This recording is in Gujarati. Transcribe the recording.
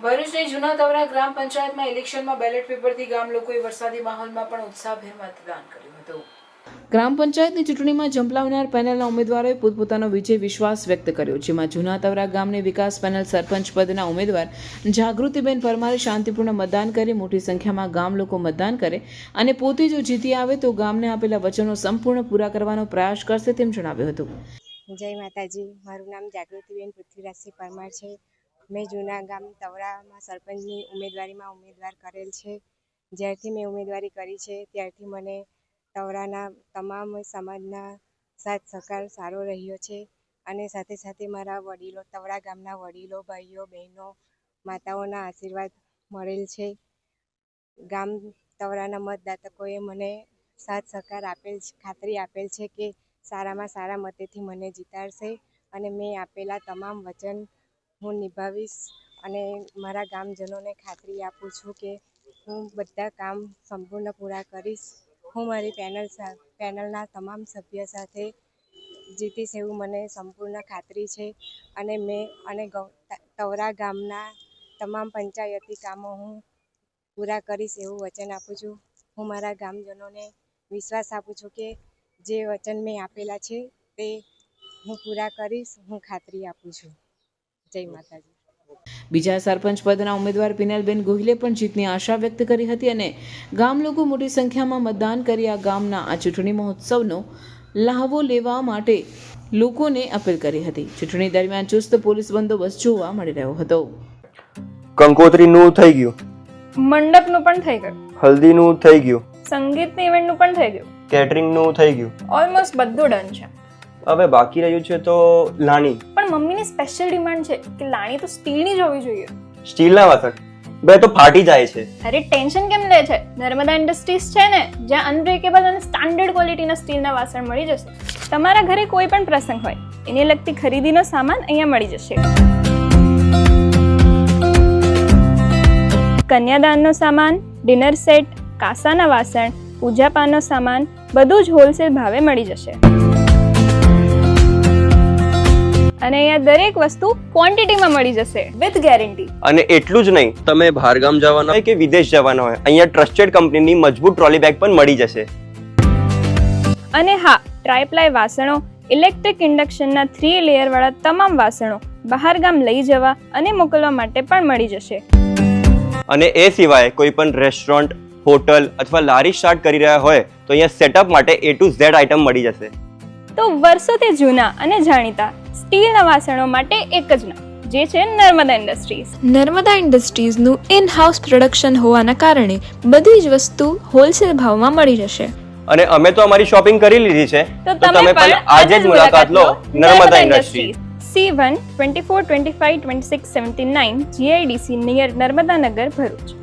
ભરૂચની જૂના તવરા ગ્રામ પંચાયતમાં ઇલેક્શનમાં બેલેટ પેપરથી ગામ લોકોએ વરસાદી માહોલમાં પણ ઉત્સાહભેર મતદાન કર્યું હતું. ગ્રામ પંચાયતની ચૂંટણીમાં ઝંપલાવનાર પેનલના ઉમેદવારોએ પોતપોતાનો વિજય વિશ્વાસ વ્યક્ત કર્યો, જેમાં જૂના તવરા ગામની વિકાસ પેનલ સરપંચ પદના ઉમેદવાર જાગૃતિબેન પરમારે શાંતિપૂર્ણ મતદાન કરી મોટી સંખ્યામાં ગામ લોકો મતદાન કરે અને પોતે જો જીતી આવે તો ગામને આપેલા વચનો સંપૂર્ણ પૂરા કરવાનો પ્રયાસ કરશે તેમ જણાવ્યું હતું. જય માતાજી. મારું નામ જાગૃતિબેન પૃથ્વીરાજસિંહ પરમાર છે. મેં જૂના ગામ તવરામાં સરપંચની ઉમેદવારીમાં ઉમેદવાર કરેલ છે. જ્યારથી મેં ઉમેદવારી કરી છે ત્યારથી મને તવરાના તમામ સમાજના સાથ સહકાર સારો રહ્યો છે અને સાથે સાથે મારા વડીલો, તવરા ગામના વડીલો, ભાઈઓ, બહેનો, માતાઓના આશીર્વાદ મળેલ છે. ગામ તવરાના મતદાતકોએ મને સાથ સહકાર આપેલ, ખાતરી આપેલ છે કે સારામાં સારા મતેથી મને જીતાડશે અને મેં આપેલા તમામ વચન હું નિભાવીશ અને મારા ગામજનોને ખાતરી આપું છું કે હું બધા કામ સંપૂર્ણ પૂરા કરીશ. હું મારી પેનલના તમામ સભ્ય સાથે જીતીશ એવું મને સંપૂર્ણ ખાતરી છે અને તવરા ગામના તમામ પંચાયતી કામો હું પૂરા કરીશ એવું વચન આપું છું. હું મારા ગામજનોને વિશ્વાસ આપું છું કે જે વચન મેં આપેલા છે તે હું પૂરા કરીશ, હું ખાતરી આપું છું. જય માતાજી. બીજા સરપંચ પદના ઉમેદવાર પિનલબેન ગોહિલે પણ જીતની આશા વ્યક્ત કરી હતી અને ગામ લોકો મોટી સંખ્યામાં મતદાન કરી આ ગામના આ ચૂંટણી મહોત્સવનો લાહવો લેવા માટે લોકોને અપીલ કરી હતી. ચૂંટણી દરમિયાન ચુસ્ત પોલીસ બંદોબસ્ત જોવા મળી રહ્યો હતો. કંકોત્રીનું થઈ ગયું, મંડપનું પણ થઈ ગયું, હલ્દીનું થઈ ગયું, સંગીતની ઇવેન્ટનું પણ થઈ ગયું, કેટરિંગનું થઈ ગયું, ઓલમોસ્ટ બધું ડન છે. હવે બાકી રહ્યું છે તો લાણી. પણ મમ્મીની સ્પેશિયલ ડિમાન્ડ છે કે લાણી તો સ્ટીલની જ હોવી જોઈએ. સ્ટીલના વાસણ બે તો ફાટી જાય છે. અરે ટેન્શન કેમ લે છે? નર્મદા ઇન્ડસ્ટ્રીઝ છે ને, જ્યાં અનબ્રેકેબલ અને સ્ટાન્ડર્ડ ક્વોલિટીના સ્ટીલના વાસણ મળી જશે. તમારા ઘરે કોઈ પણ પ્રસંગ હોય એને લગતી ખરીદીનો સામાન અહીંયા મળી જશે. કન્યાદાનનો સામાન, ડિનર સેટ, કાસાના વાસણ, પૂજાપાનો સામાન બધું જ હોલસેલ ભાવે મળી જશે. અને અહીંયા દરેક વસ્તુ ક્વોન્ટિટીમાં મળી જશે વિથ ગેરંટી. અને એટલું જ નહીં, તમે બહારગામ જવાના હોય કે વિદેશ જવાના હોય, અહીંયા ટ્રસ્ટેડ કંપનીની મજબૂત ટ્રોલી બેગ પણ મળી જશે. અને હા, ટ્રાયપ્લાય વાસણો, ઇલેક્ટ્રિક ઇન્ડક્શનના 3 લેયર વાળા તમામ વાસણો બહારગામ લઈ જવા અને મોકલવા માટે પણ મળી જશે. અને એ સિવાય કોઈ પણ રેસ્ટોરન્ટ, હોટલ અથવા લારી સ્ટાર્ટ કરી રહ્યા હોય તો અહીંયા સેટઅપ માટે A to Z આઇટમ મળી જશે. તો વર્ષોથી જૂના અને જાણીતા સ્ટીલના વાસણો માટે એક જ નામ, જે છે નર્મદા ઇન્ડસ્ટ્રીઝ. નર્મદા ઇન્ડસ્ટ્રીઝનું ઇન હાઉસ પ્રોડક્શન હોવાના કારણે બધી જ વસ્તુ હોલસેલ ભાવમાં મળી જશે. અને અમે તો અમારી શોપિંગ કરી લીધી છે, તો તમે પણ આજે જ મુલાકાત લો Narmada Industries. C1 2425 2679 GIDC near Narmadanagar, Bharuch.